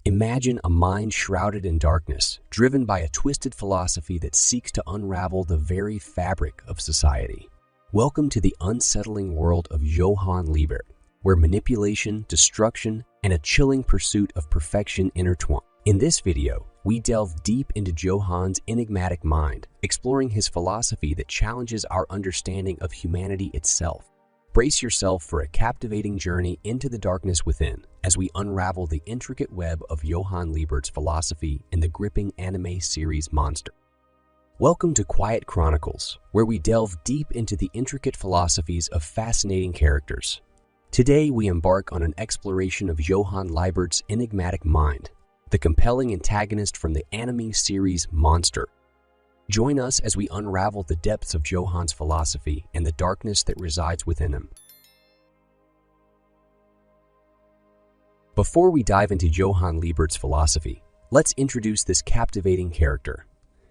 Imagine a mind shrouded in darkness, driven by a twisted philosophy that seeks to unravel the very fabric of society. Welcome to the unsettling world of Johan Liebert, where manipulation, destruction, and a chilling pursuit of perfection intertwine. In this video, we delve deep into Johan's enigmatic mind, exploring his philosophy that challenges our understanding of humanity itself. Brace yourself for a captivating journey into the darkness within as we unravel the intricate web of Johan Liebert's philosophy in the gripping anime series Monster. Welcome to Quiet Chronicles, where we delve deep into the intricate philosophies of fascinating characters. Today, we embark on an exploration of Johan Liebert's enigmatic mind, the compelling antagonist from the anime series Monster. Join us as we unravel the depths of Johan's philosophy and the darkness that resides within him. Before we dive into Johan Liebert's philosophy, let's introduce this captivating character.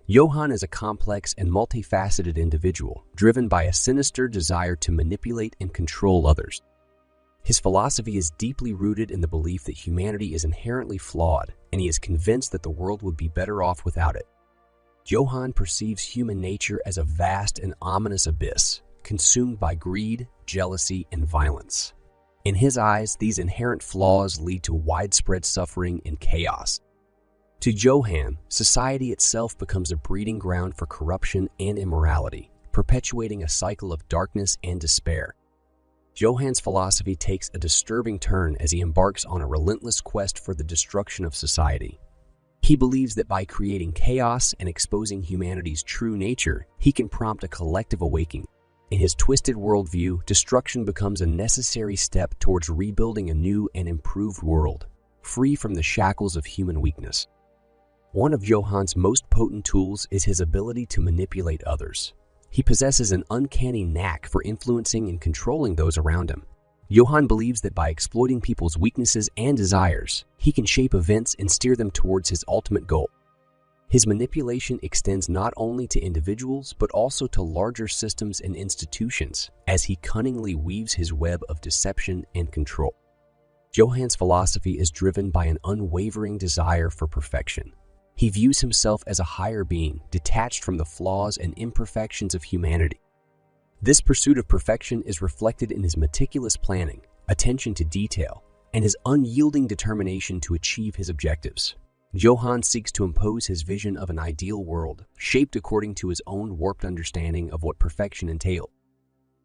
Johan is a complex and multifaceted individual, driven by a sinister desire to manipulate and control others. His philosophy is deeply rooted in the belief that humanity is inherently flawed, and he is convinced that the world would be better off without it. Johan perceives human nature as a vast and ominous abyss, consumed by greed, jealousy, and violence. In his eyes, these inherent flaws lead to widespread suffering and chaos. To Johan, society itself becomes a breeding ground for corruption and immorality, perpetuating a cycle of darkness and despair. Johan's philosophy takes a disturbing turn as he embarks on a relentless quest for the destruction of society. He believes that by creating chaos and exposing humanity's true nature, he can prompt a collective awakening. In his twisted worldview, destruction becomes a necessary step towards rebuilding a new and improved world, free from the shackles of human weakness. One of Johan's most potent tools is his ability to manipulate others. He possesses an uncanny knack for influencing and controlling those around him. Johan believes that by exploiting people's weaknesses and desires, he can shape events and steer them towards his ultimate goal. His manipulation extends not only to individuals but also to larger systems and institutions as he cunningly weaves his web of deception and control. Johan's philosophy is driven by an unwavering desire for perfection. He views himself as a higher being, detached from the flaws and imperfections of humanity. This pursuit of perfection is reflected in his meticulous planning, attention to detail, and his unyielding determination to achieve his objectives. Johan seeks to impose his vision of an ideal world, shaped according to his own warped understanding of what perfection entails.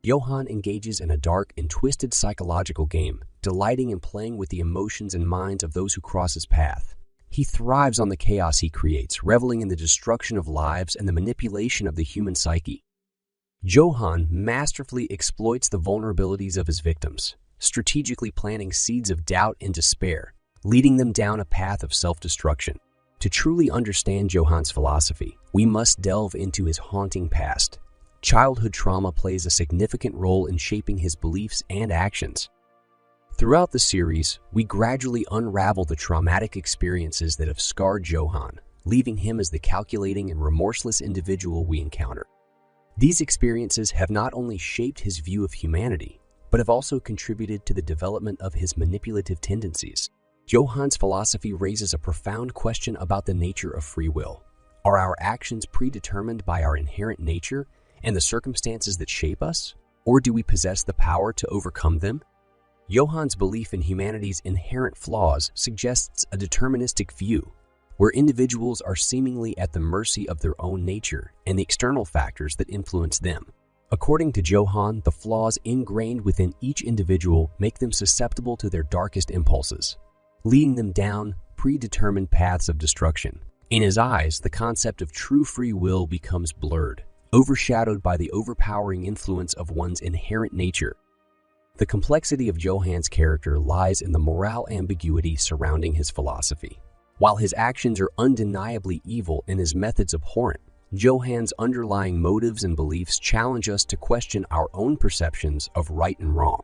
Johan engages in a dark and twisted psychological game, delighting in playing with the emotions and minds of those who cross his path. He thrives on the chaos he creates, reveling in the destruction of lives and the manipulation of the human psyche. Johan masterfully exploits the vulnerabilities of his victims, strategically planting seeds of doubt and despair, leading them down a path of self-destruction. To truly understand Johan's philosophy, we must delve into his haunting past. Childhood trauma plays a significant role in shaping his beliefs and actions. Throughout the series, we gradually unravel the traumatic experiences that have scarred Johan, leaving him as the calculating and remorseless individual we encounter. These experiences have not only shaped his view of humanity, but have also contributed to the development of his manipulative tendencies. Johan's philosophy raises a profound question about the nature of free will. Are our actions predetermined by our inherent nature and the circumstances that shape us, or do we possess the power to overcome them? Johan's belief in humanity's inherent flaws suggests a deterministic view, where individuals are seemingly at the mercy of their own nature and the external factors that influence them. According to Johan, the flaws ingrained within each individual make them susceptible to their darkest impulses, leading them down predetermined paths of destruction. In his eyes, the concept of true free will becomes blurred, overshadowed by the overpowering influence of one's inherent nature. The complexity of Johan's character lies in the moral ambiguity surrounding his philosophy. While his actions are undeniably evil and his methods abhorrent, Johan's underlying motives and beliefs challenge us to question our own perceptions of right and wrong.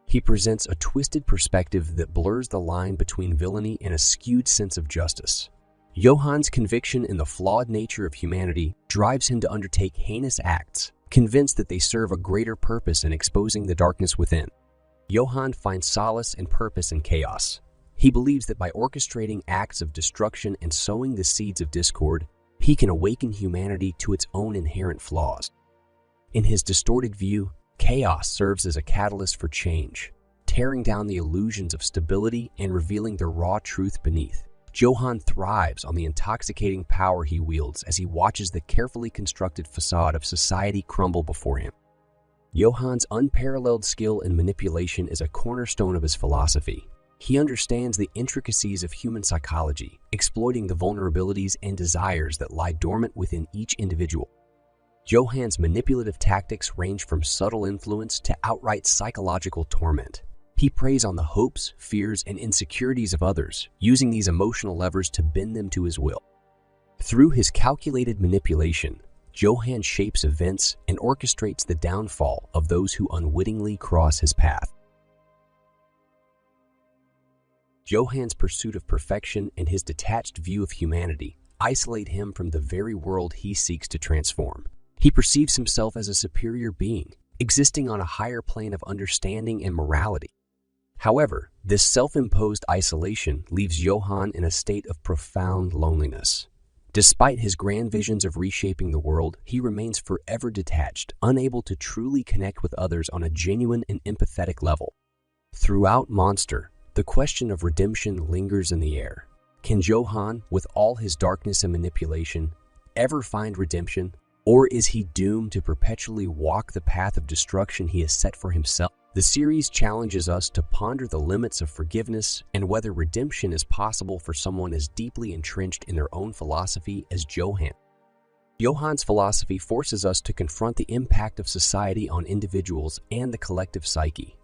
He presents a twisted perspective that blurs the line between villainy and a skewed sense of justice. Johan's conviction in the flawed nature of humanity drives him to undertake heinous acts, convinced that they serve a greater purpose in exposing the darkness within. Johan finds solace and purpose in chaos. He believes that by orchestrating acts of destruction and sowing the seeds of discord, he can awaken humanity to its own inherent flaws. In his distorted view, chaos serves as a catalyst for change, tearing down the illusions of stability and revealing the raw truth beneath. Johan thrives on the intoxicating power he wields as he watches the carefully constructed facade of society crumble before him. Johan's unparalleled skill in manipulation is a cornerstone of his philosophy. He understands the intricacies of human psychology, exploiting the vulnerabilities and desires that lie dormant within each individual. Johan's manipulative tactics range from subtle influence to outright psychological torment. He preys on the hopes, fears, and insecurities of others, using these emotional levers to bend them to his will. Through his calculated manipulation, Johan shapes events and orchestrates the downfall of those who unwittingly cross his path. Johan's pursuit of perfection and his detached view of humanity isolate him from the very world he seeks to transform. He perceives himself as a superior being, existing on a higher plane of understanding and morality. However, this self-imposed isolation leaves Johan in a state of profound loneliness. Despite his grand visions of reshaping the world, he remains forever detached, unable to truly connect with others on a genuine and empathetic level. Throughout Monster, the question of redemption lingers in the air. Can Johan, with all his darkness and manipulation, ever find redemption? Or is he doomed to perpetually walk the path of destruction he has set for himself? The series challenges us to ponder the limits of forgiveness and whether redemption is possible for someone as deeply entrenched in their own philosophy as Johan. Johan's philosophy forces us to confront the impact of society on individuals and the collective psyche.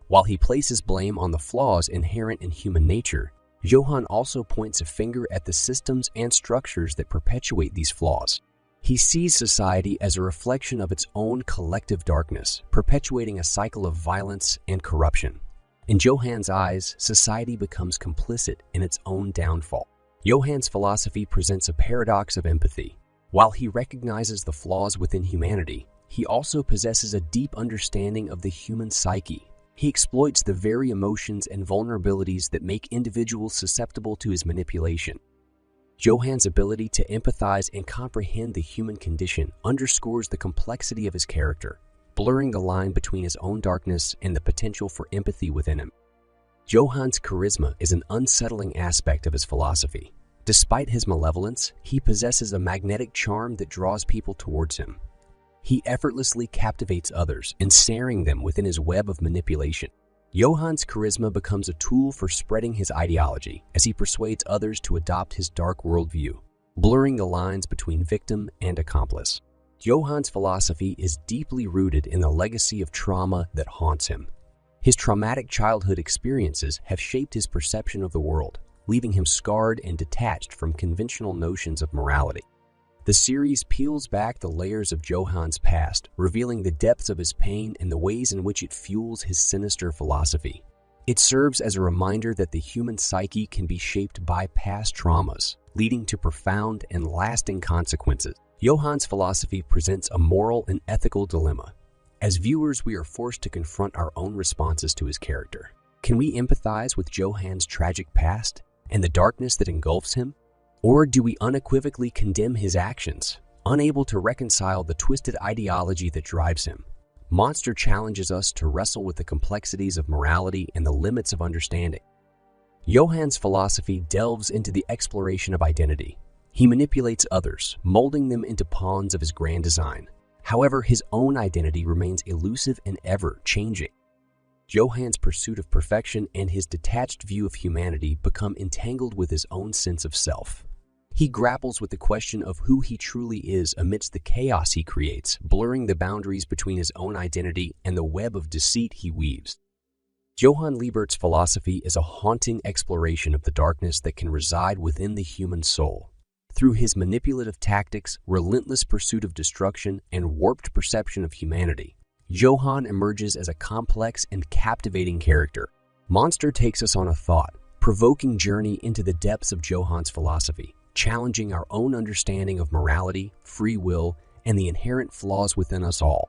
While he places blame on the flaws inherent in human nature, Johan also points a finger at the systems and structures that perpetuate these flaws. He sees society as a reflection of its own collective darkness, perpetuating a cycle of violence and corruption. In Johan's eyes, society becomes complicit in its own downfall. Johan's philosophy presents a paradox of empathy. While he recognizes the flaws within humanity, he also possesses a deep understanding of the human psyche. He exploits the very emotions and vulnerabilities that make individuals susceptible to his manipulation. Johan's ability to empathize and comprehend the human condition underscores the complexity of his character, blurring the line between his own darkness and the potential for empathy within him. Johan's charisma is an unsettling aspect of his philosophy. Despite his malevolence, he possesses a magnetic charm that draws people towards him. He effortlessly captivates others, ensnaring them within his web of manipulation. Johan's charisma becomes a tool for spreading his ideology as he persuades others to adopt his dark worldview, blurring the lines between victim and accomplice. Johan's philosophy is deeply rooted in the legacy of trauma that haunts him. His traumatic childhood experiences have shaped his perception of the world, leaving him scarred and detached from conventional notions of morality. The series peels back the layers of Johan's past, revealing the depths of his pain and the ways in which it fuels his sinister philosophy. It serves as a reminder that the human psyche can be shaped by past traumas, leading to profound and lasting consequences. Johan's philosophy presents a moral and ethical dilemma. As viewers, we are forced to confront our own responses to his character. Can we empathize with Johan's tragic past and the darkness that engulfs him? Or do we unequivocally condemn his actions, unable to reconcile the twisted ideology that drives him? Monster challenges us to wrestle with the complexities of morality and the limits of understanding. Johan's philosophy delves into the exploration of identity. He manipulates others, molding them into pawns of his grand design. However, his own identity remains elusive and ever-changing. Johan's pursuit of perfection and his detached view of humanity become entangled with his own sense of self. He grapples with the question of who he truly is amidst the chaos he creates, blurring the boundaries between his own identity and the web of deceit he weaves. Johan Liebert's philosophy is a haunting exploration of the darkness that can reside within the human soul. Through his manipulative tactics, relentless pursuit of destruction, and warped perception of humanity, Johan emerges as a complex and captivating character. Monster takes us on a thought-provoking journey into the depths of Johan's philosophy, challenging our own understanding of morality, free will, and the inherent flaws within us all.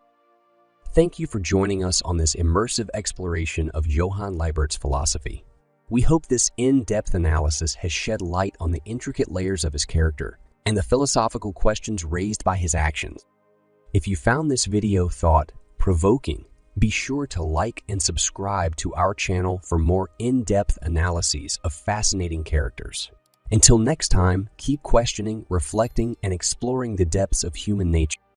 Thank you for joining us on this immersive exploration of Johan Liebert's philosophy. We hope this in-depth analysis has shed light on the intricate layers of his character and the philosophical questions raised by his actions. If you found this video thought-provoking, be sure to like and subscribe to our channel for more in-depth analyses of fascinating characters. Until next time, keep questioning, reflecting, and exploring the depths of human nature.